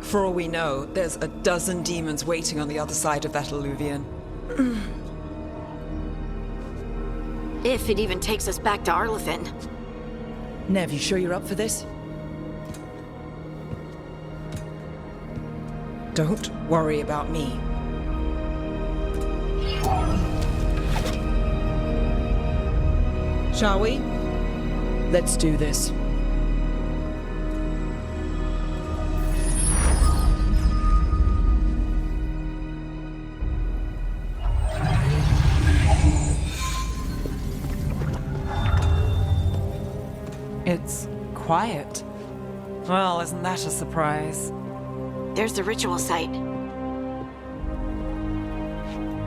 For all we know, there's a dozen demons waiting on the other side of that alluvion. If it even takes us back to Arlathan. Nev, you sure you're up for this? Don't worry about me. Shall we? Let's do this. It's quiet. Well, isn't that a surprise? There's the ritual site.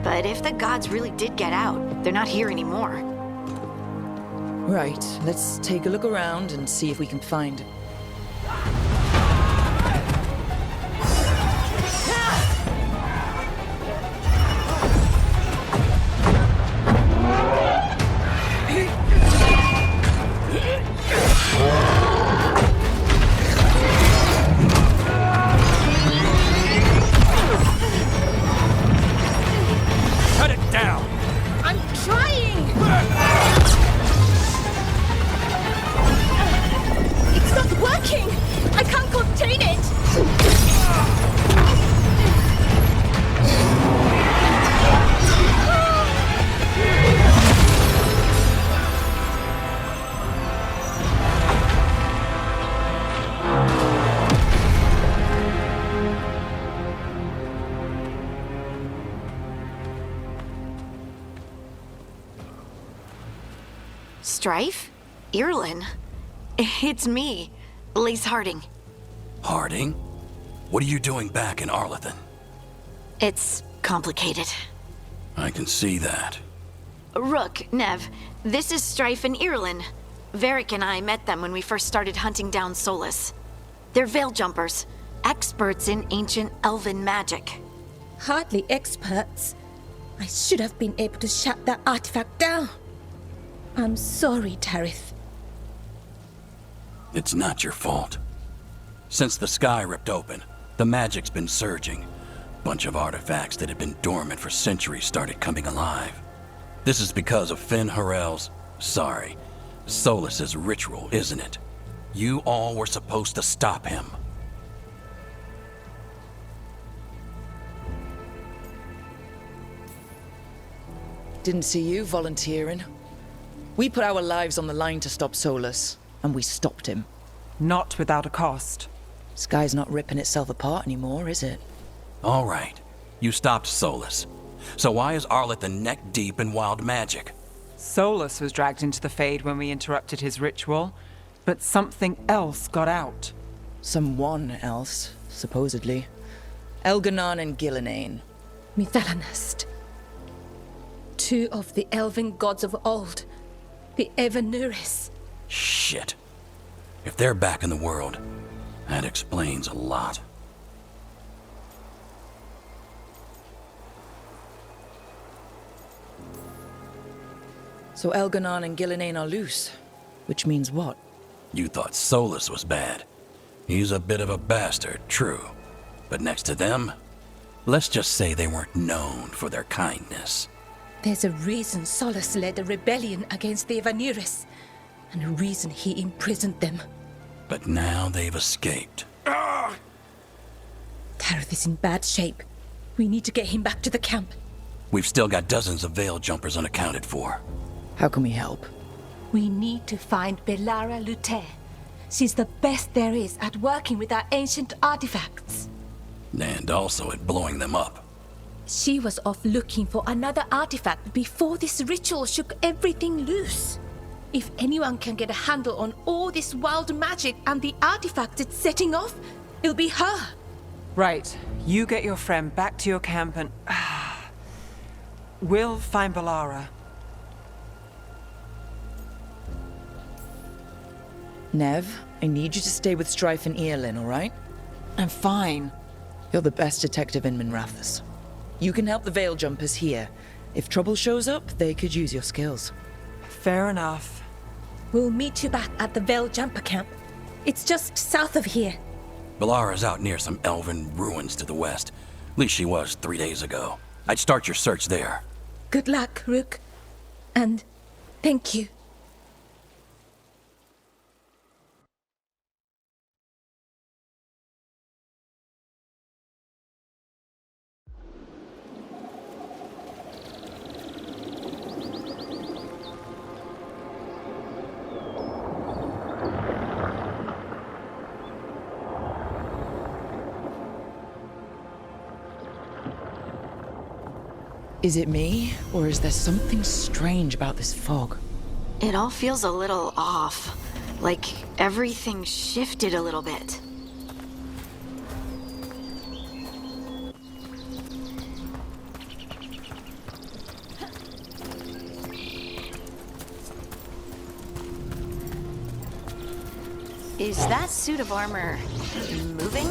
But if the gods really did get out, they're not here anymore. Right, let's take a look around and see if we can find it. Strife? Irlin? It's me, Lace Harding. Harding? What are you doing back in Arlathan? It's complicated. I can see that. Rook, Nev, this is Strife and Irlin. Varric and I met them when we first started hunting down Solus. They're veil jumpers, experts in ancient elven magic. Hardly experts. I should have been able to shut that artifact down. I'm sorry, Tarith. It's not your fault. Since the sky ripped open, the magic's been surging. Bunch of artifacts that had been dormant for centuries started coming alive. This is because of Finn Harel's, Solus's ritual, isn't it? You all were supposed to stop him. Didn't see you volunteering. We put our lives on the line to stop Solus, and we stopped him. Not without a cost. Sky's not ripping itself apart anymore, is it? All right, you stopped Solus. So why is Arlathan neck deep in wild magic? Solus was dragged into the Fade when we interrupted his ritual, but something else got out. Someone else, supposedly. Elganon and Gillinane. Mithalanast. Two of the elven gods of old. The Evanuris. Shit. If they're back in the world, that explains a lot. So Elganon and Gillinane are loose. Which means what? You thought Solus was bad. He's a bit of a bastard, true. But next to them, let's just say they weren't known for their kindness. There's a reason Solus led a rebellion against the Evanuris, and a reason he imprisoned them. But now they've escaped. Tarith is in bad shape. We need to get him back to the camp. We've still got dozens of veil jumpers unaccounted for. How can we help? We need to find Bellara Luther. She's the best there is at working with our ancient artifacts. And also at blowing them up. She was off looking for another artifact before this ritual shook everything loose. If anyone can get a handle on all this wild magic and the artifacts it's setting off, it'll be her. Right, you get your friend back to your camp and... we'll find Bellara. Nev, I need you to stay with Strife and Earlin, all right? I'm fine. You're the best detective in Minrathous. You can help the veil jumpers here. If trouble shows up, they could use your skills. Fair enough. We'll meet you back at the Veil Jumper camp. It's just south of here. Bellara's out near some elven ruins to the west. At least she was 3 days ago. I'd start your search there. Good luck, Rook. And thank you. Is it me, or is there something strange about this fog? It all feels a little off. Like everything shifted a little bit. Is that suit of armor moving?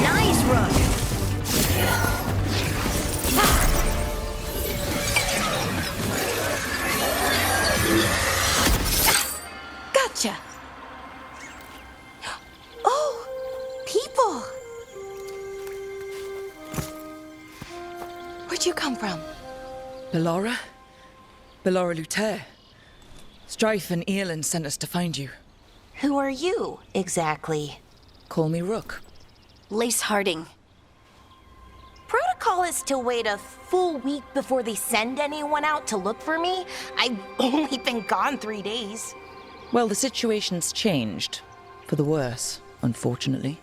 Nice run. Gotcha. Oh, people. Where'd you come from? Bellara? Bellara Luther. Strife and Earlin sent us to find you. Who are you, exactly? Call me Rook. Lace Harding. Protocol is to wait a full week before they send anyone out to look for me. I've only been gone 3 days. Well, the situation's changed. For the worse, unfortunately.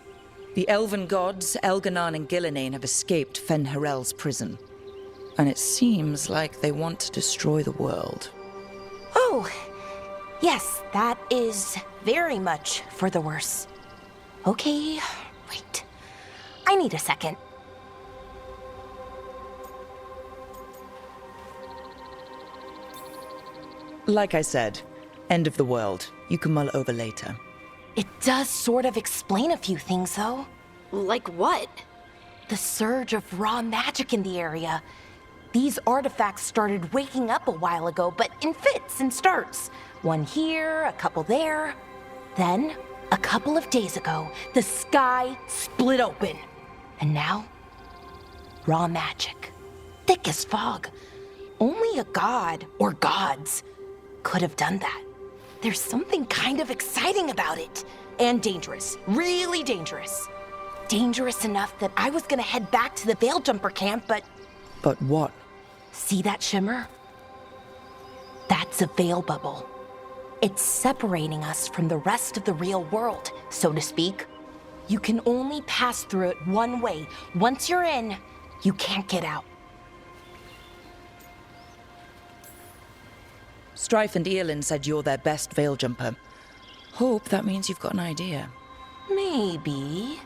The elven gods, Elganan and Gillinane, have escaped Fen'Harel's prison. And it seems like they want to destroy the world. Oh, yes, that is very much for the worse. Okay, wait. I need a second. Like I said, end of the world. You can mull it over later. It does sort of explain a few things, though. Like what? The surge of raw magic in the area. These artifacts started waking up a while ago, but in fits and starts. One here, a couple there. Then, a couple of days ago, the sky split open. And now, raw magic. Thick as fog. Only a god, or gods, could have done that. There's something kind of exciting about it. And dangerous. Really dangerous. Dangerous enough that I was gonna head back to the Veil Jumper camp, but... But what? See that shimmer? That's a veil bubble. It's separating us from the rest of the real world, so to speak. You can only pass through it one way. Once you're in, you can't get out. Strife and Earlin said you're their best Veil Jumper. Hope that means you've got an idea. Maybe.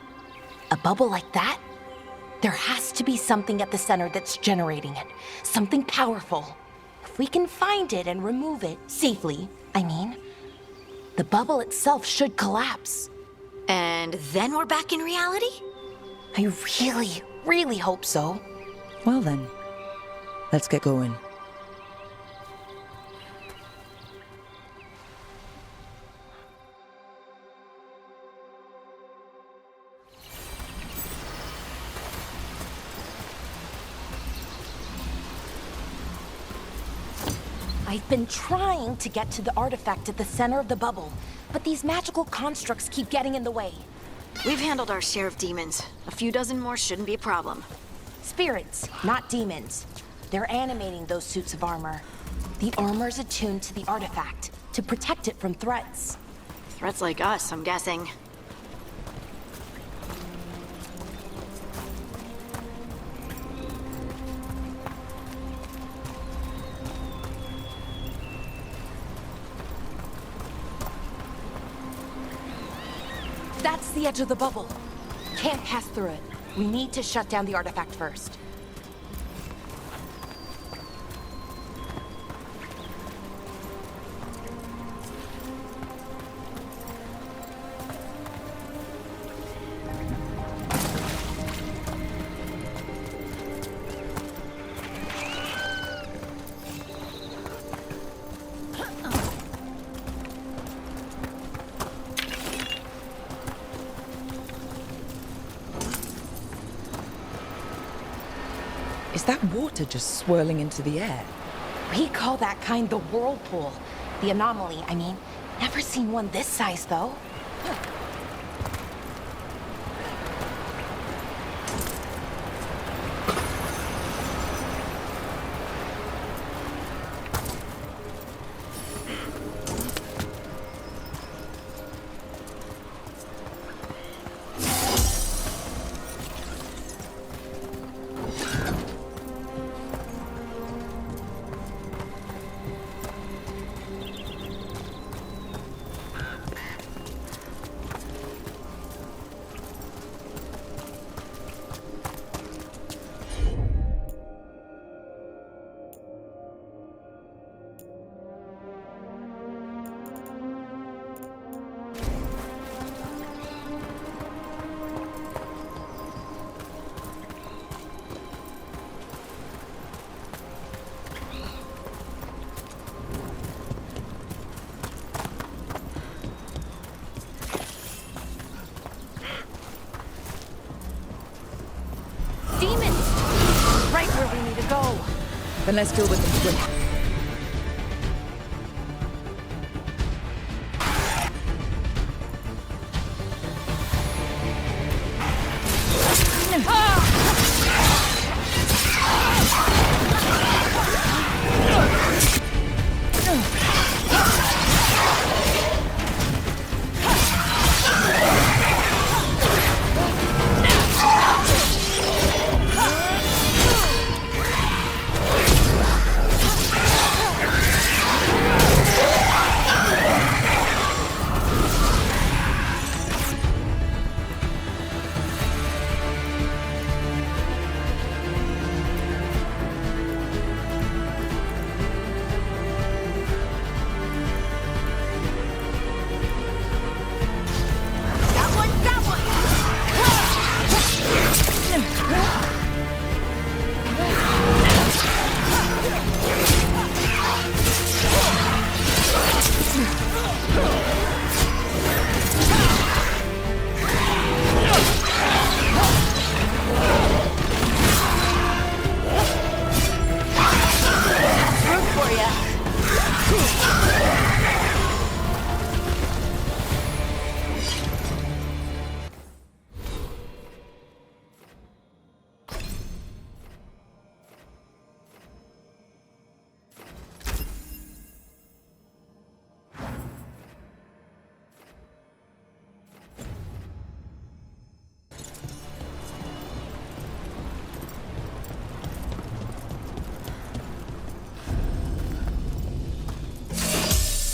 A bubble like that? There has to be something at the center that's generating it. Something powerful. If we can find it and remove it safely, I mean, the bubble itself should collapse. And then we're back in reality? I really, really hope so. Well then, let's get going. I've been trying to get to the artifact at the center of the bubble, but these magical constructs keep getting in the way. We've handled our share of demons. A few dozen more shouldn't be a problem. Spirits, not demons. They're animating those suits of armor. The armor's attuned to the artifact, to protect it from threats. Threats like us, I'm guessing. That's the edge of the bubble. Can't pass through it. We need to shut down the artifact first. Is that water just swirling into the air? We call that kind the whirlpool. The anomaly, I mean. Never seen one this size, though. Right where we need to go. Then let's deal with them quick.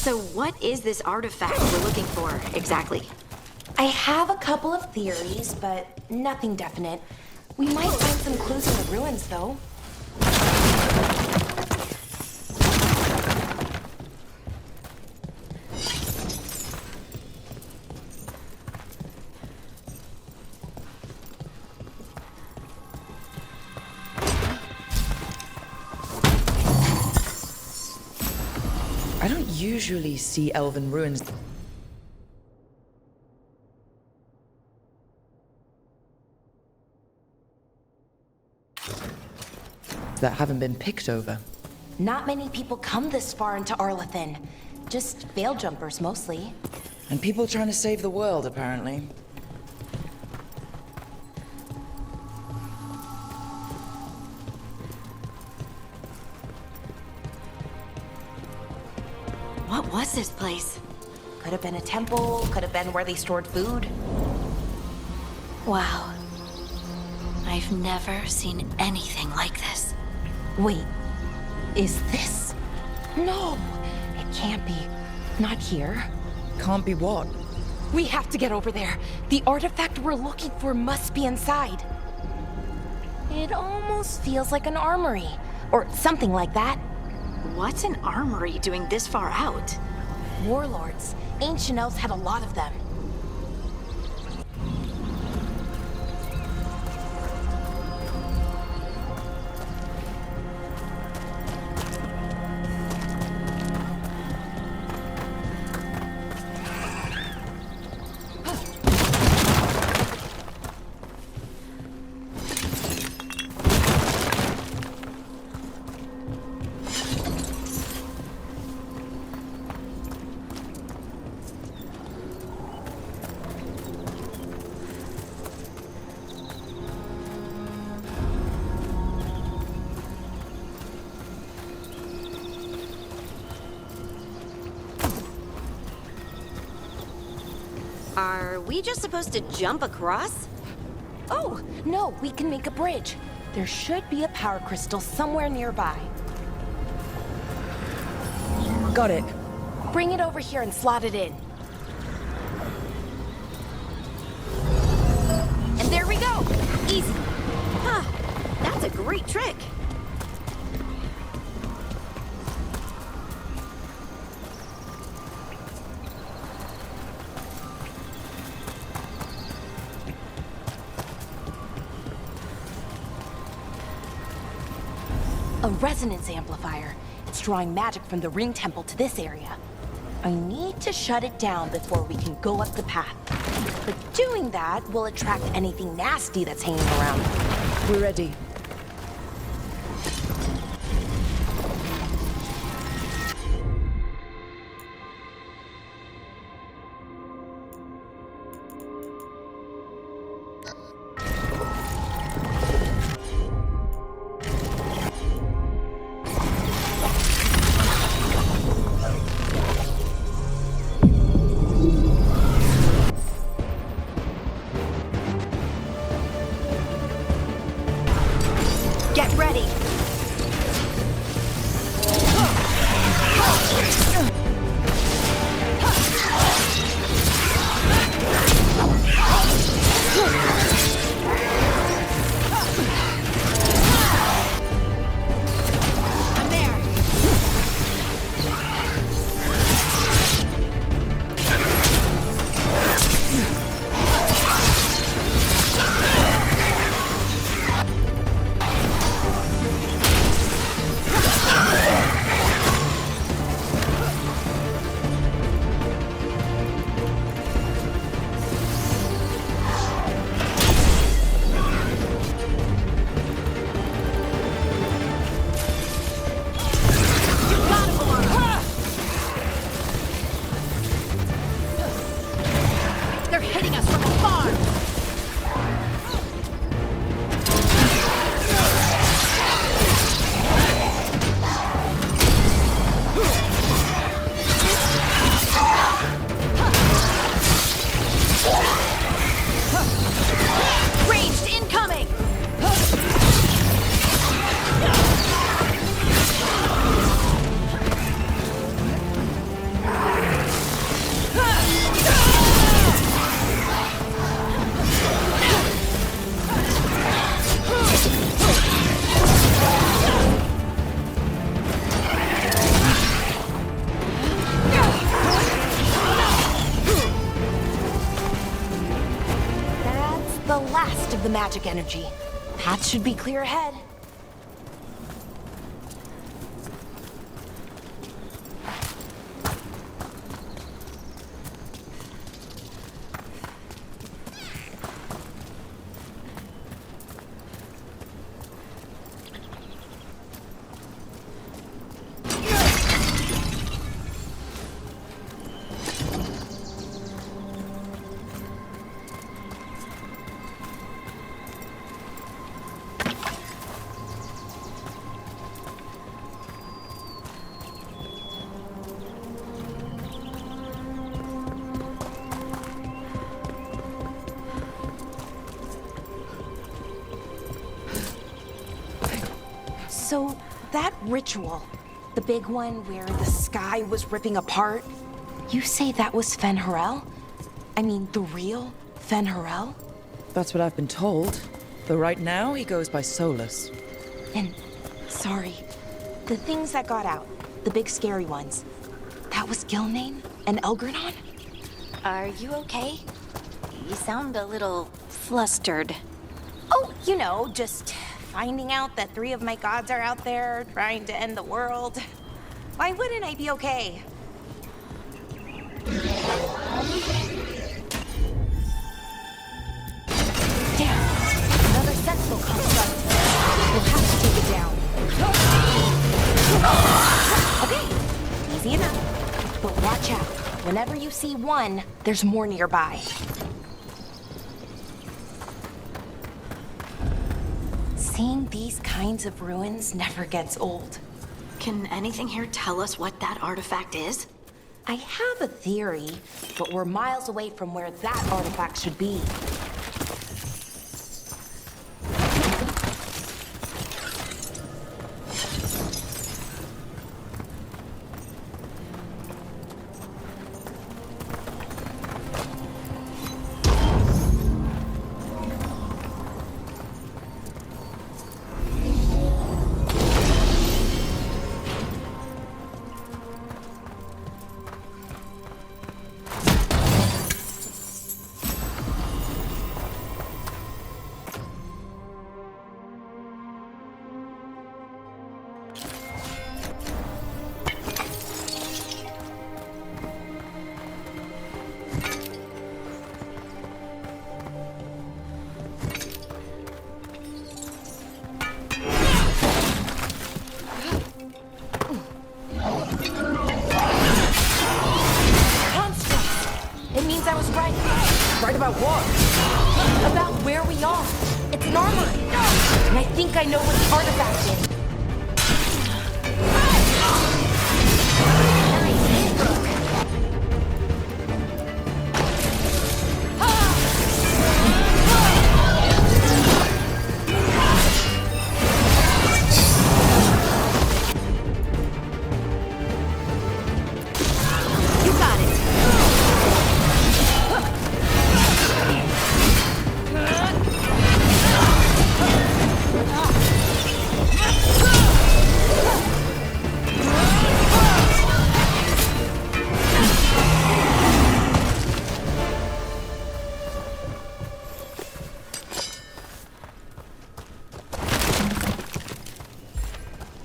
So what is this artifact we're looking for, exactly? I have a couple of theories, but nothing definite. We might find some clues in the ruins, though. I don't usually see elven ruins that haven't been picked over. Not many people come this far into Arlathan. Just veil jumpers, mostly. And people trying to save the world, apparently. What was this place? Could have been a temple, could have been where they stored food. Wow. I've never seen anything like this. Wait, is this? No, it can't be. Not here. Can't be what? We have to get over there. The artifact we're looking for must be inside. It almost feels like an armory, or something like that. What's an armory doing this far out? Warlords. Ancient elves had a lot of them. Are we just supposed to jump across? Oh, no, we can make a bridge. There should be a power crystal somewhere nearby. Got it. Bring it over here and slot it in. And there we go! Easy. Huh, that's a great trick. A resonance amplifier. It's drawing magic from the ring temple to this area. I need to shut it down before we can go up the path. But doing that will attract anything nasty that's hanging around. We're ready. Get ready! I'm there! They're hitting us from afar! Ranged incoming! That's the last of the magic energy. Path should be clear ahead. So, that ritual, the big one where the sky was ripping apart, you say that was Fen'Harel? I mean, the real Fen'Harel? That's what I've been told. Though right now, he goes by Solus. And, sorry, the things that got out, the big scary ones, that was Gilnane and Elgranon? Are you okay? You sound a little flustered. Oh, you know, just finding out that 3 of my gods are out there trying to end the world. Why wouldn't I be okay? Damn, another sentinel construct. We'll have to take it down. Okay, easy enough. But watch out. Whenever you see one, there's more nearby. Seeing these kinds of ruins never gets old. Can anything here tell us what that artifact is? I have a theory, but we're miles away from where that artifact should be. Right about what? About where we are. It's an armory. And I think I know what the artifact is.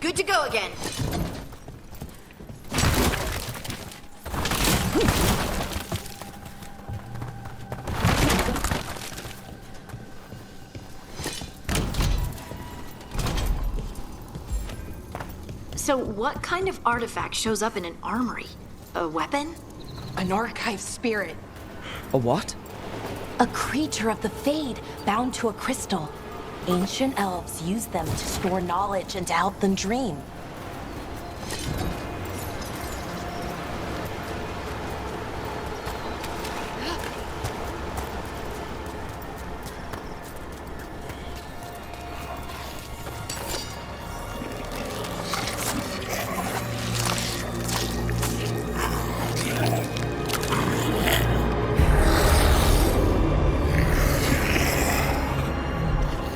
Good to go again. So what kind of artifact shows up in an armory? A weapon? An archive spirit. A what? A creature of the Fade bound to a crystal. Ancient elves use them to store knowledge and to help them dream.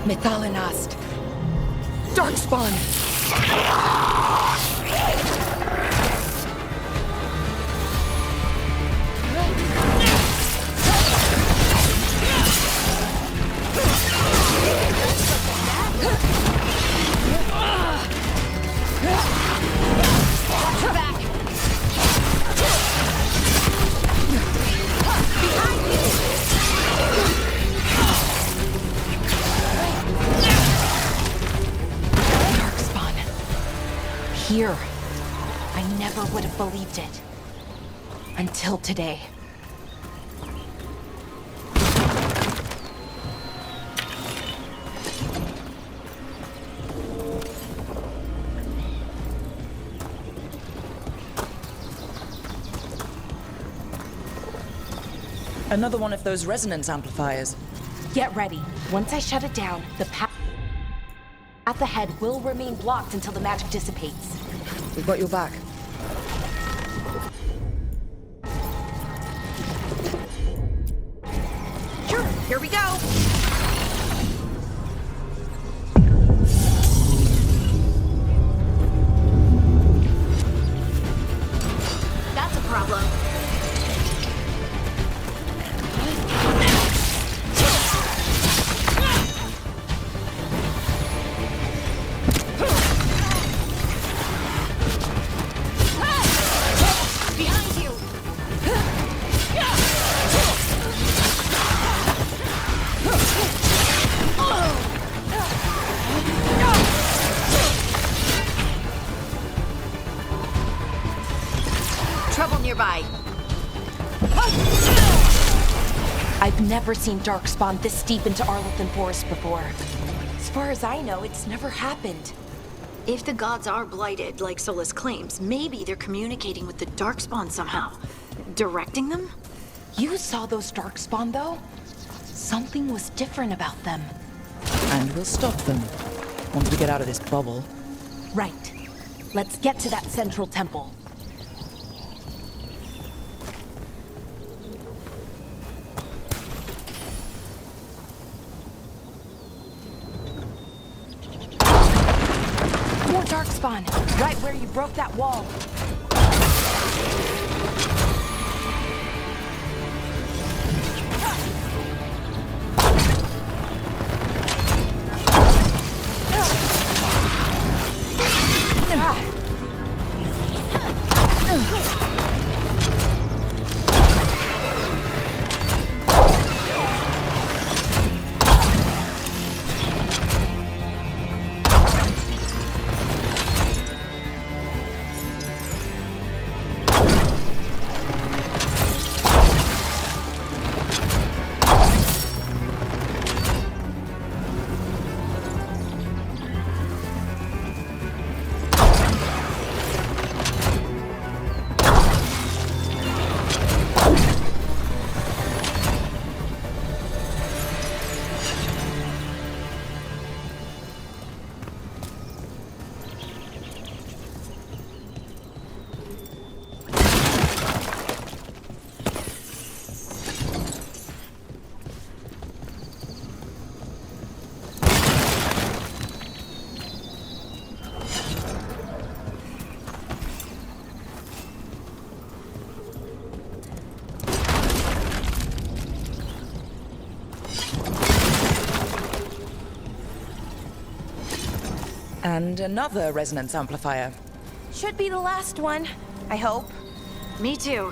Methalinast. Darkspawn. Here. I never would have believed it. Until today. Another one of those resonance amplifiers. Get ready. Once I shut it down, the path ahead will remain blocked until the magic dissipates. We've got your back. Sure, here we go. That's a problem. Trouble nearby. I've never seen Darkspawn this deep into Arlothan Forest before. As far as I know, it's never happened. If the gods are blighted, like Solus claims, maybe they're communicating with the Darkspawn somehow. Directing them? You saw those Darkspawn, though? Something was different about them. And we'll stop them once we get out of this bubble. Right. Let's get to that central temple. More Darkspawn, right where you broke that wall. And another resonance amplifier. Should be the last one, I hope. Me too.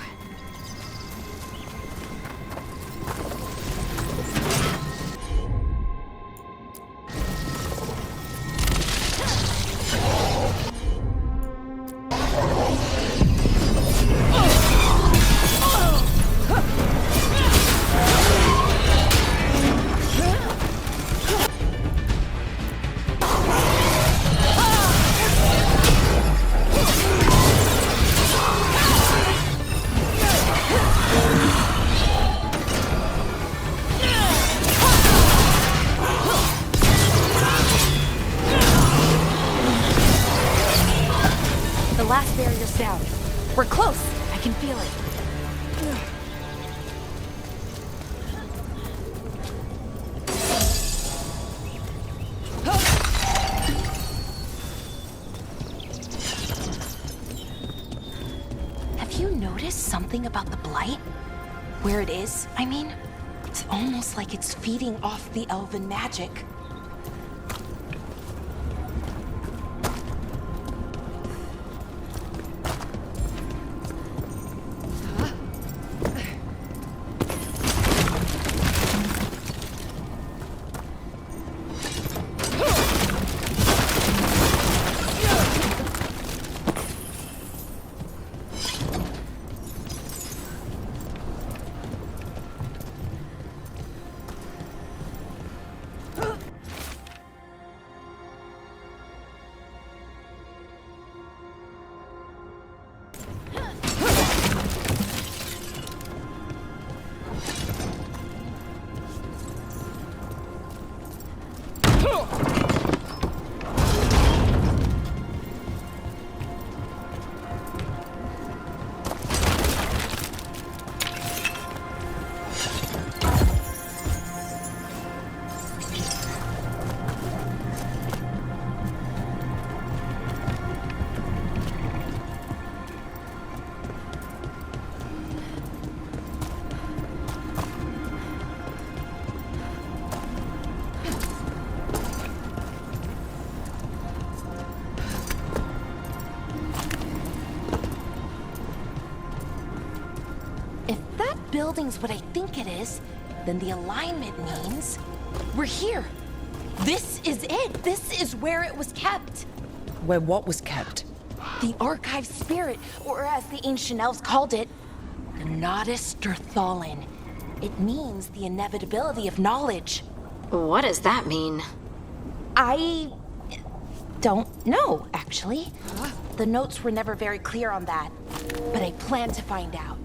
The last barrier's down. We're close. I can feel it. Have you noticed something about the blight? Where it is, I mean? It's almost like it's feeding off the elven magic. Building's what I think it is, then the alignment means we're here. This is it. This is where it was kept. Where what was kept? The archive spirit, or as the ancient elves called it, the Nodus Derthalin. It means the inevitability of knowledge. What does that mean? don't know, actually. The notes were never very clear on that, but I plan to find out.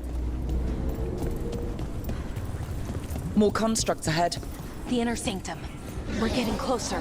More constructs ahead. The inner sanctum. We're getting closer.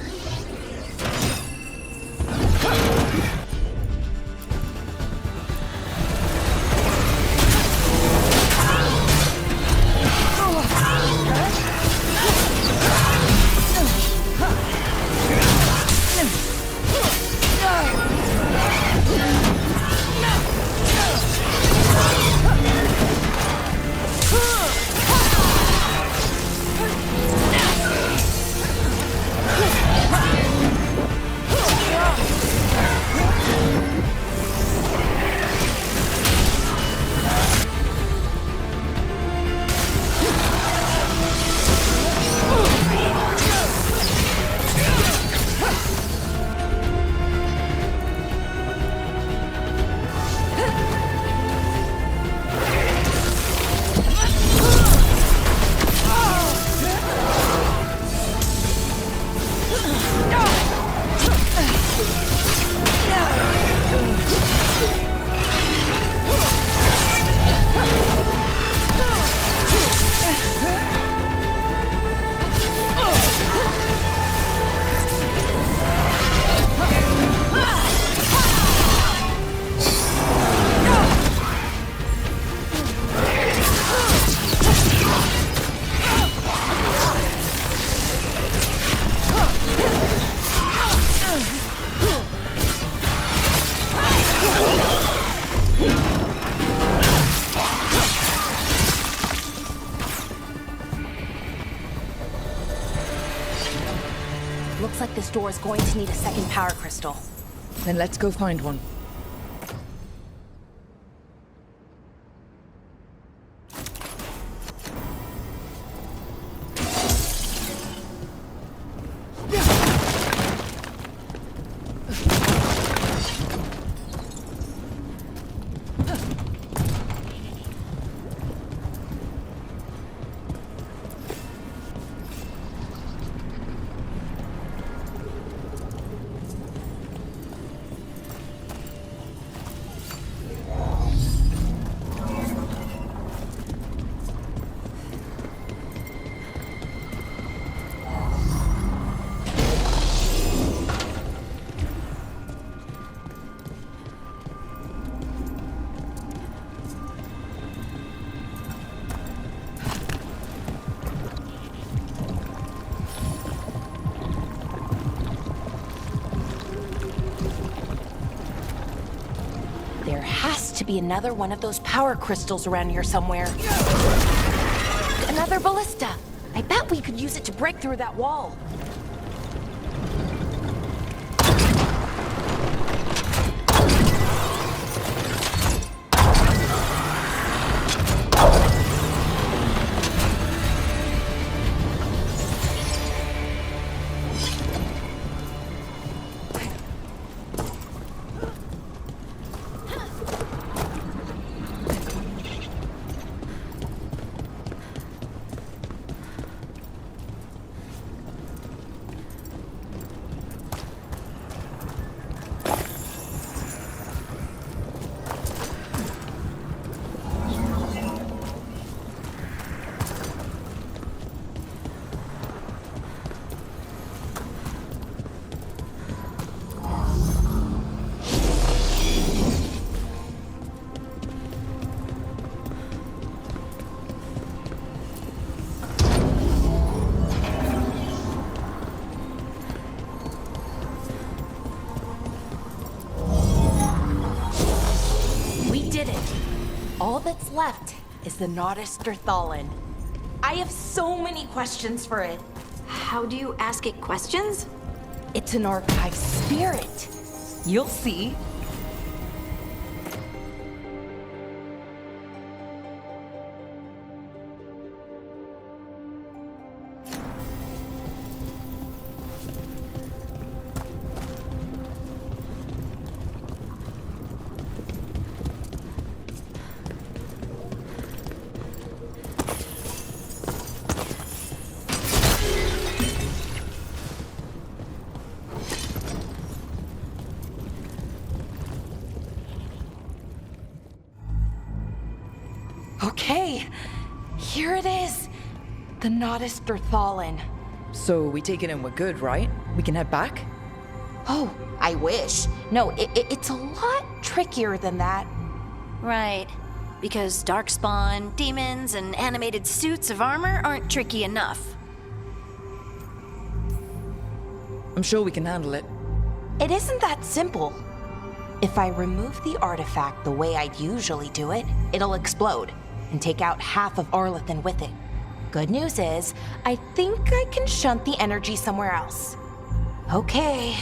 Looks like this door is going to need a second power crystal. Then let's go find one. There has to be another one of those power crystals around here somewhere. Another ballista! I bet we could use it to break through that wall. All that's left is the Nodus Thalin. I have so many questions for it. How do you ask it questions? It's an archive spirit. You'll see. Okay, here it is. The Nodus Derthalin. So we take it and we're good, right? We can head back? Oh, I wish. No, it's a lot trickier than that. Right. Because darkspawn, demons, and animated suits of armor aren't tricky enough. I'm sure we can handle it. It isn't that simple. If I remove the artifact the way I'd usually do it, it'll explode and take out half of Arlethan with it. Good news is, I think I can shunt the energy somewhere else. Okay,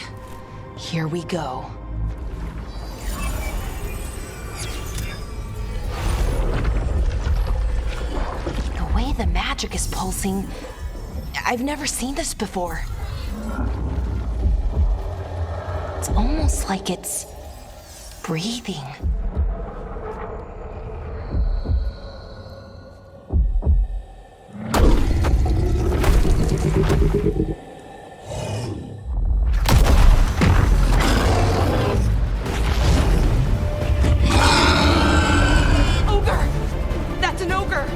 here we go. The way the magic is pulsing, I've never seen this before. It's almost like it's breathing. Ogre! That's an ogre!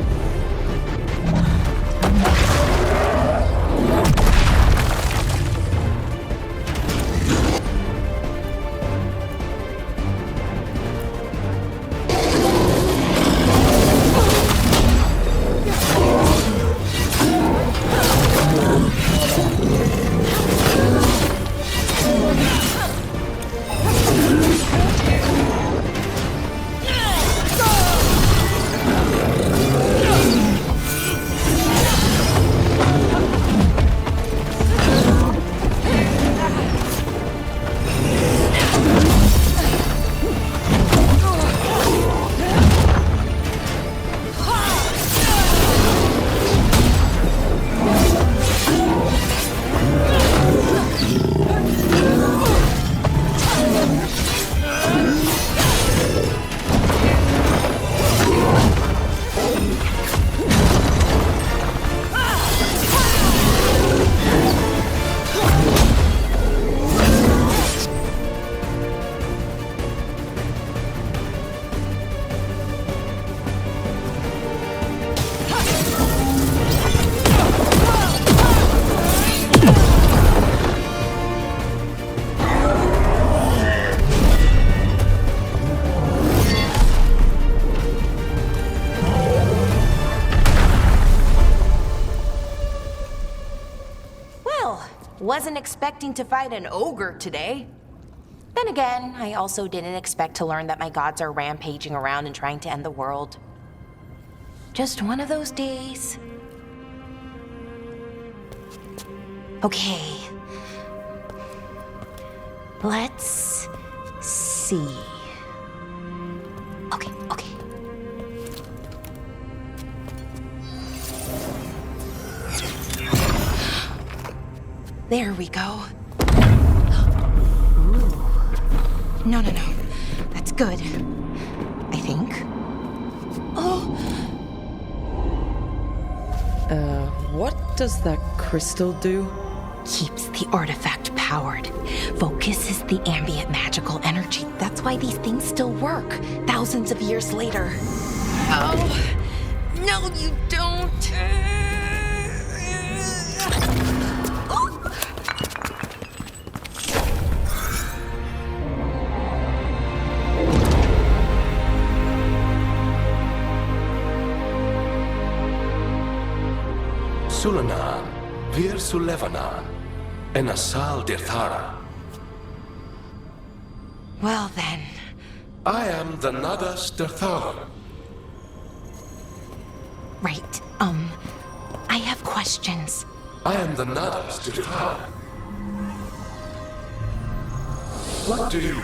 Wasn't expecting to fight an ogre today. Then again, I also didn't expect to learn that my gods are rampaging around and trying to end the world. Just one of those days. Okay. Let's see. Okay. There we go. Ooh. No. That's good. I think. Oh. What does that crystal do? Keeps the artifact powered. Focuses the ambient magical energy. That's why these things still work, thousands of years later. Oh. No, you don't. Sulana, Vir Sulevana, and Asal Dirthara. Well then. I am the Nadas Dirthara. Right, I have questions. I am the Nadas Dirthara. What do you...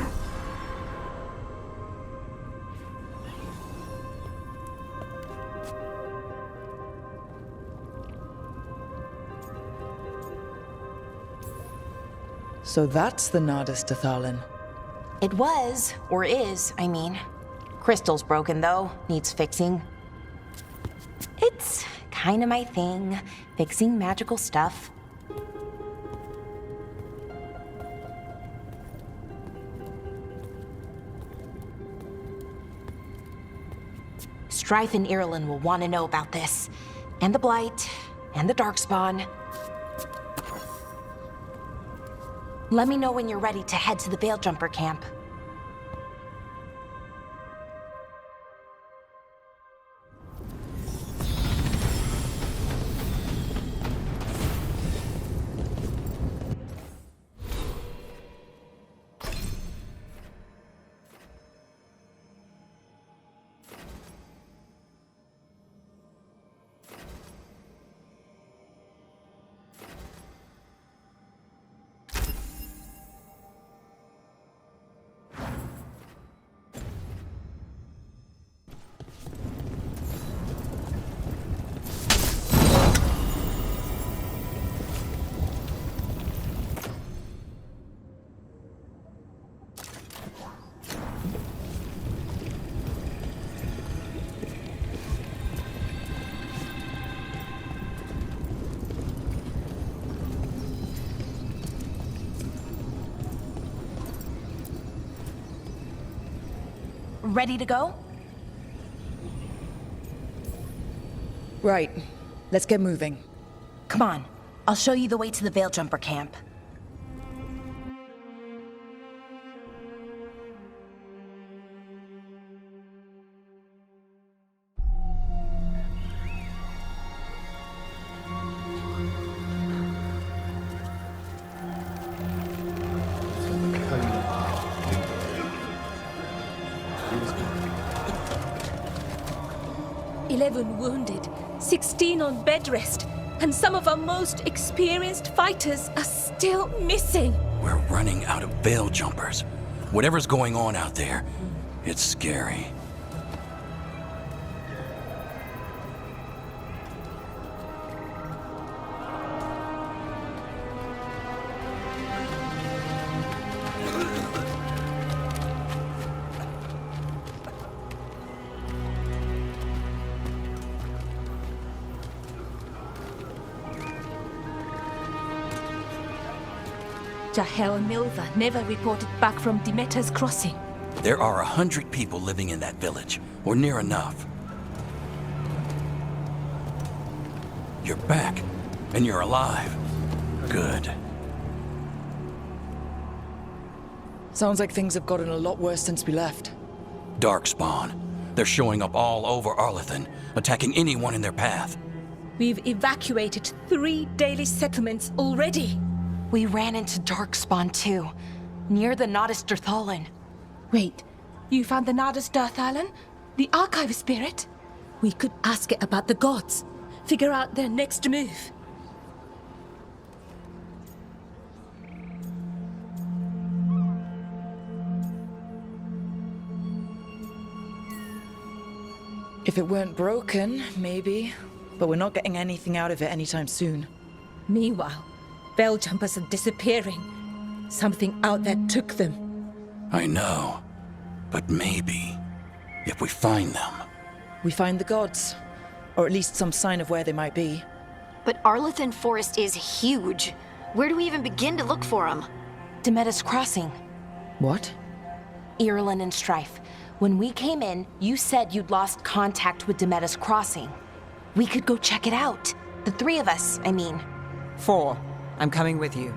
So that's the Nardis Dathalin. It was, or is, I mean. Crystal's broken though, needs fixing. It's kinda my thing, fixing magical stuff. Strife and Irulan will want to know about this. And the Blight, and the Darkspawn. Let me know when you're ready to head to the Veil-Jumper camp. Ready to go? Right. Let's get moving. Come on. I'll show you the way to the Veil-Jumper camp. Wounded, 16 on bed rest, and some of our most experienced fighters are still missing. We're running out of veil jumpers. Whatever's going on out there, it's scary. Jahel and Milva never reported back from Demeter's crossing. There are 100 people living in that village, or near enough. You're back, and you're alive. Good. Sounds like things have gotten a lot worse since we left. Darkspawn. They're showing up all over Arlathan, attacking anyone in their path. We've evacuated 3 daily settlements already. We ran into Darkspawn too, near the Nodus Dirthalan. Wait, you found the Nodus Dirthalan? The archive spirit? We could ask it about the gods. Figure out their next move. If it weren't broken, maybe. But we're not getting anything out of it anytime soon. Meanwhile, bell jumpers are disappearing. Something out there took them. I know. But maybe, if we find them... We find the gods. Or at least some sign of where they might be. But Arlathan Forest is huge. Where do we even begin to look for them? Demeter's Crossing. What? Irulan and Strife. When we came in, you said you'd lost contact with Demeter's Crossing. We could go check it out. The 3 of us, I mean. 4. I'm coming with you.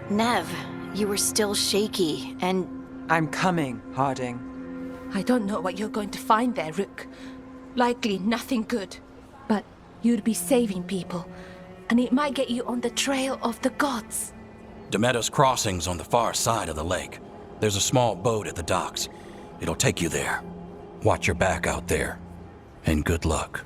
Nev, you were still shaky, and... I'm coming, Harding. I don't know what you're going to find there, Rook. Likely nothing good. But you'd be saving people, and it might get you on the trail of the gods. Demeter's Crossing's on the far side of the lake. There's a small boat at the docks. It'll take you there. Watch your back out there, and good luck.